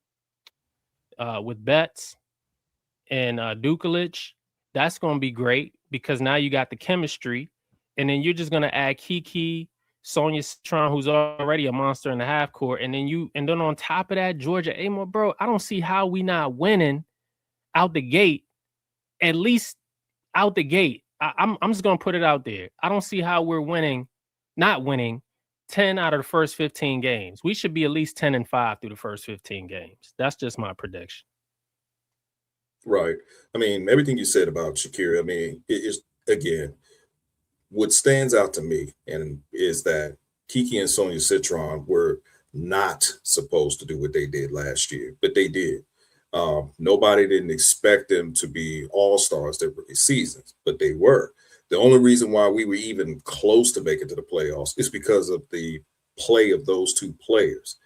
and Dukelich, that's going to be great because now you got the chemistry, and then you're just going to add Kiki, Sonia Citron, who's already a monster in the half court, and then on top of that, Georgia Amore, bro. I don't see how we not winning out the gate. At least out the gate, I'm just going to put it out there. I don't see how we're not winning 10 out of the first 15 games. We should be at least 10-5 through the first 15 games. That's just my prediction. Right. I mean, everything you said about Shakira, I mean, it is, again, what stands out to me and is that Kiki and Sonia Citron were not supposed to do what they did last year, but they did. Nobody didn't expect them to be all-stars their rookie seasons, but they were. The only reason why we were even close to making to the playoffs is because of the play of those two players.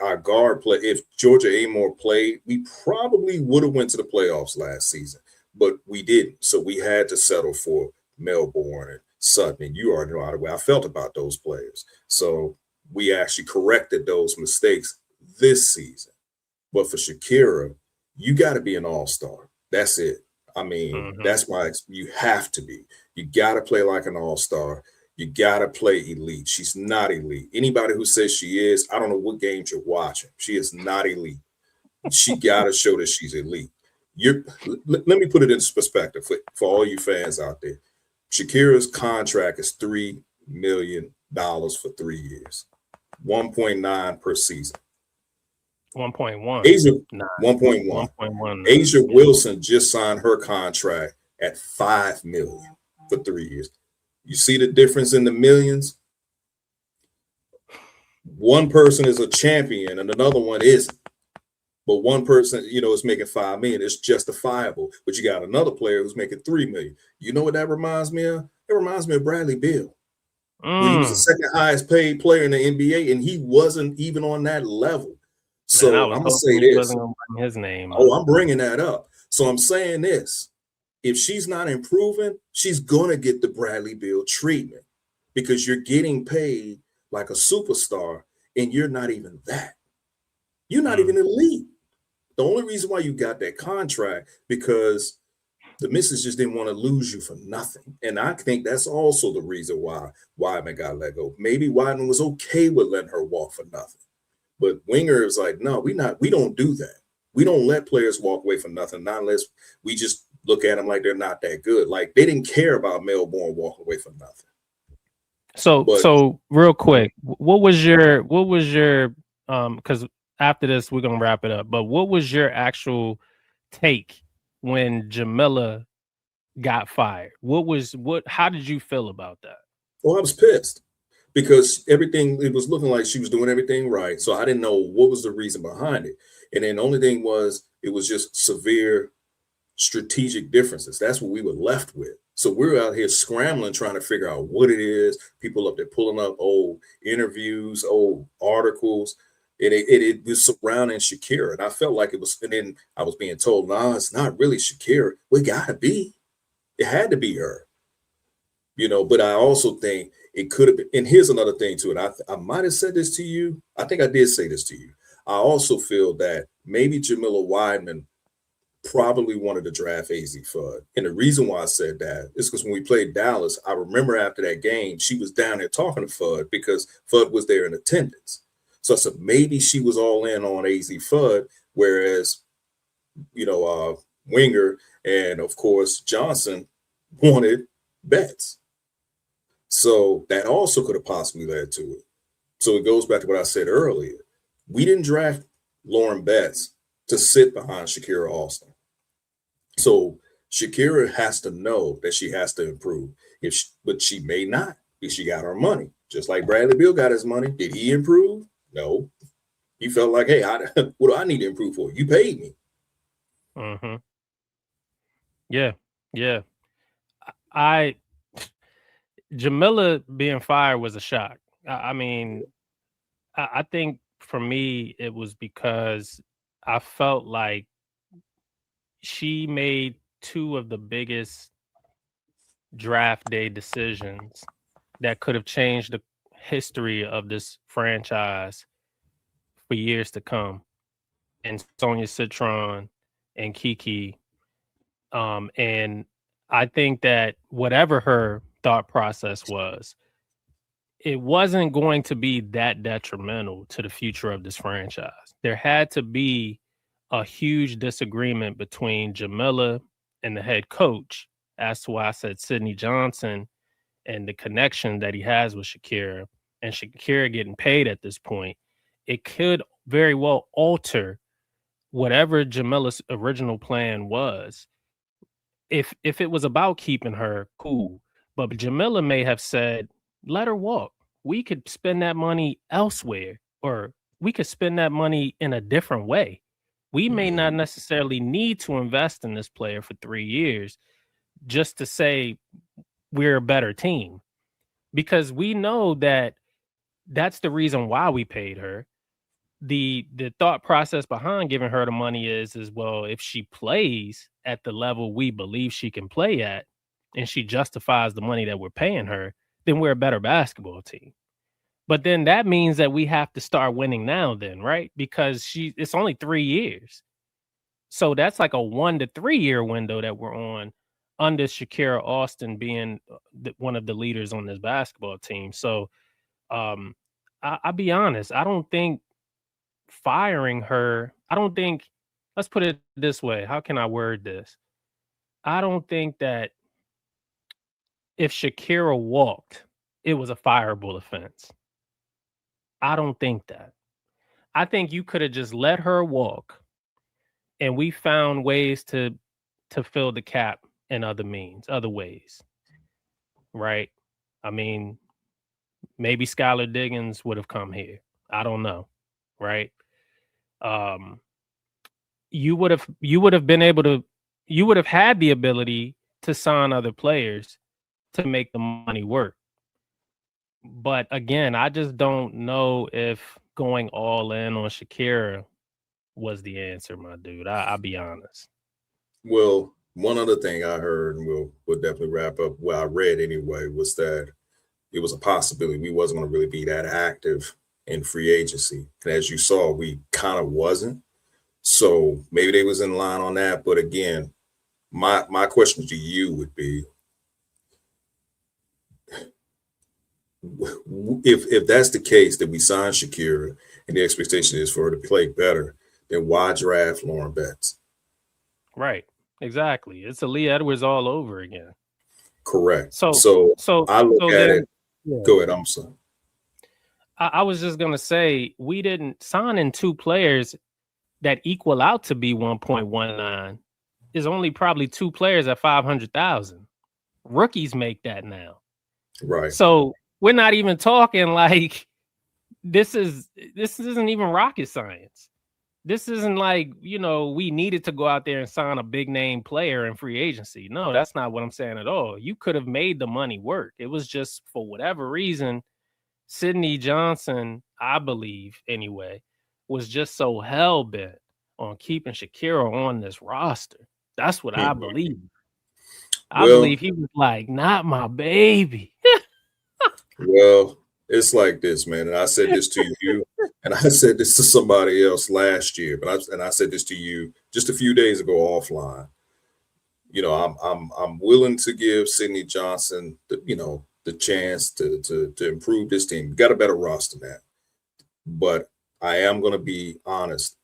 Our guard play. If Georgia Amore played, we probably would have went to the playoffs last season, but we didn't. So we had to settle for Melbourne and Sutton. And you already know how the way I felt about those players. So we actually corrected those mistakes this season. But for Shakira, you got to be an all-star. That's it. I mean, that's why you have to be. You got to play like an all-star. You got to play elite. She's not elite. Anybody who says she is, I don't know what games you're watching. She is not elite. She got to show that she's elite. Let me put it into perspective for all you fans out there. Shakira's contract is $3 million for 3 years, 1.9 per season. 1.1. Asia 1.1. Asia Wilson just signed her contract at $5 million for 3 years. You see the difference in the millions? One person is a champion and another one isn't. But one person, is making $5 million. It's justifiable. But you got another player who's making $3 million. You know what that reminds me of? It reminds me of Bradley Beal. When he was the second highest paid player in the NBA, and he wasn't even on that level. So I'm gonna say this. His name. I'm bringing that up. So I'm saying this: if she's not improving, she's gonna get the Bradley Beal treatment because you're getting paid like a superstar, and you're not even that. You're not even elite. The only reason why you got that contract because the missus just didn't want to lose you for nothing, and I think that's also the reason why Weidman got let go. Maybe Weidman was okay with letting her walk for nothing. But Winger is like, no, we don't do that. We don't let players walk away for nothing, not unless we just look at them like they're not that good. Like they didn't care about Melbourne walking away for nothing. So real quick, what was your because after this we're gonna wrap it up, but what was your actual take when Jamila got fired? How did you feel about that? Well, I was pissed. Because it was looking like she was doing everything right. So I didn't know what was the reason behind it. And then the only thing was, it was just severe strategic differences. That's what we were left with. So we're out here scrambling, trying to figure out what it is. People up there pulling up old interviews, old articles, and it was surrounding Shakira. And I felt like it was, and then I was being told, no, it's not really Shakira. Well, it gotta be. It had to be her. But I also think it could have been. And here's another thing to it. I might have said this to you. I think I did say this to you. I also feel that maybe Jamila Wideman probably wanted to draft AZ Fudd. And the reason why I said that is because when we played Dallas, I remember after that game, she was down there talking to Fudd because Fudd was there in attendance. So I said maybe she was all in on AZ Fudd, whereas, Winger and, of course, Johnson wanted Betts. So that also could have possibly led to it. So it goes back to what I said earlier. We didn't draft Lauren Betts to sit behind Shakira Austin. So Shakira has to know that she has to improve. But she may not if she got her money. Just like Bradley Beal got his money. Did he improve? No. He felt like, hey, what do I need to improve for? You paid me. Mm-hmm. Yeah. Jamila being fired was a shock. I think for me, it was because I felt like she made two of the biggest draft day decisions that could have changed the history of this franchise for years to come. And Sonia Citron and Kiki. And I think that whatever her thought process was, it wasn't going to be that detrimental to the future of this franchise. There had to be a huge disagreement between Jamila and the head coach as to why I said Sidney Johnson and the connection that he has with Shakira and Shakira getting paid at this point. It could very well alter whatever Jamila's original plan was. If it was about keeping her, cool. But Jamila may have said, let her walk. We could spend that money elsewhere, or we could spend that money in a different way. We may not necessarily need to invest in this player for 3 years just to say we're a better team, because we know that that's the reason why we paid her. The thought process behind giving her the money is well, if she plays at the level we believe she can play at, and she justifies the money that we're paying her, then we're a better basketball team. But then that means that we have to start winning now then, right? Because it's only 3 years. So that's like a 1 to 3 year window that we're on under Shakira Austin being one of the leaders on this basketball team. So I'll be honest, I don't think firing her, let's put it this way. How can I word this? I don't think that if Shakira walked, it was a fireable offense. I don't think that. I think you could have just let her walk, and we found ways to fill the cap in other ways. Right? I mean, maybe Skylar Diggins would have come here. I don't know. Right? You would have had the ability to sign other players to make the money work. But again, I just don't know if going all in on Shakira was the answer, my dude. I'll be honest. Well, one other thing I heard, and we'll definitely wrap up, what I read anyway, was that it was a possibility we wasn't going to really be that active in free agency. And as you saw, we kind of wasn't. So maybe they was in line on that. But again, my question to you would be, if that's the case, that we sign Shakira and the expectation is for her to play better, then why draft Lauren Betts? Right. Exactly. It's Aaliyah Edwards all over again. Correct. So I look at it. Yeah. Go ahead. I'm sorry. I was just going to say, we didn't sign in two players that equal out to be 1.19. There's only probably two players at 500,000. Rookies make that now. Right. So we're not even talking like this isn't even rocket science. this isn't like, we needed to go out there and sign a big name player in free agency. No, that's not what I'm saying at all. You could have made the money work. It was just for whatever reason, Sidney Johnson, I believe anyway, was just so hell bent on keeping Shakira on this roster. That's what I believe. I believe he was like, not my baby. Well, it's like this, man. And I said this to you, and I said this to somebody else last year, but I said this to you just a few days ago offline. I'm willing to give Sidney Johnson the chance to improve this team. Got a better roster than that. But I am gonna be honest.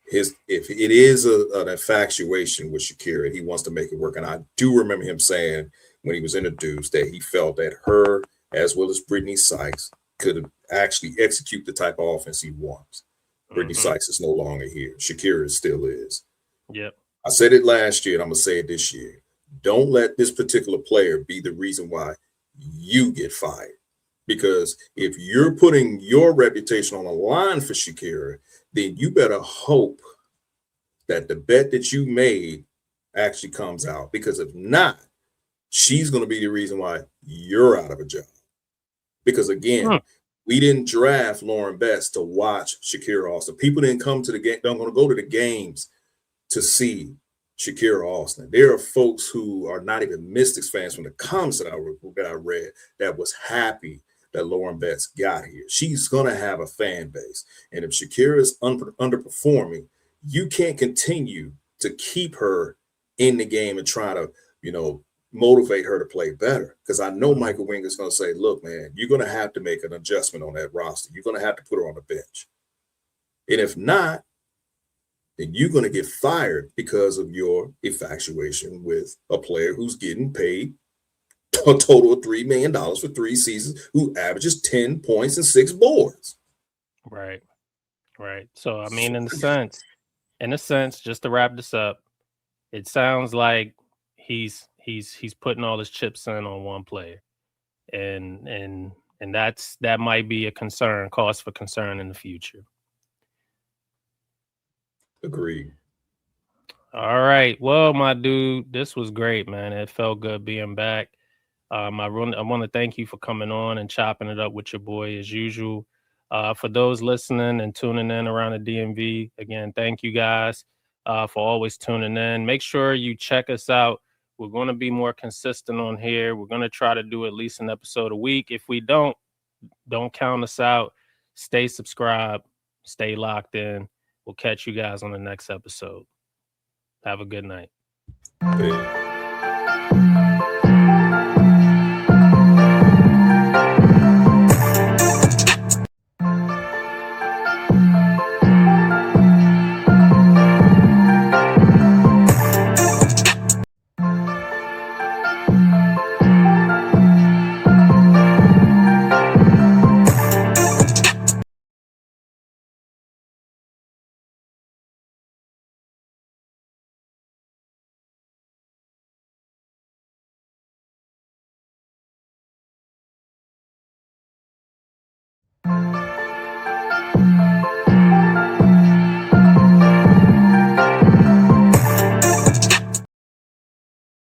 If it is an infatuation with Shakira, he wants to make it work. And I do remember him saying when he was introduced that he felt that her, as well as Brittany Sykes, could actually execute the type of offense he wants. Brittany Sykes is no longer here. Shakira still is. Yep. I said it last year, and I'm gonna say it this year. Don't let this particular player be the reason why you get fired. Because if you're putting your reputation on the line for Shakira, then you better hope that the bet that you made actually comes out. Because if not, she's going to be the reason why you're out of a job. Because again, we didn't draft Lauren Betts to watch Shakira Austin. People didn't come to the game, don't want to go to the games to see Shakira Austin. There are folks who are not even Mystics fans from the comments that I read that was happy that Lauren Betts got here. She's going to have a fan base. And if Shakira is underperforming, you can't continue to keep her in the game and try to, motivate her to play better. Because I know Michael Winger is going to say, look, man, you're going to have to make an adjustment on that roster. You're going to have to put her on the bench. And if not, then you're going to get fired because of your infatuation with a player who's getting paid a total of $3 million for 3 seasons, who averages 10 points and 6 boards. Right. So, I mean, in a sense, just to wrap this up, it sounds like he's putting all his chips in on one player, and that might be a cause for concern in the future. Agreed. All right. Well, my dude, this was great, man. It felt good being back. I want to thank you for coming on and chopping it up with your boy as usual. For those listening and tuning in around the DMV, again, thank you guys for always tuning in. Make sure you check us out. We're going to be more consistent on here. We're going to try to do at least an episode a week. If we don't count us out. Stay subscribed. Stay locked in. We'll catch you guys on the next episode. Have a good night. Hey.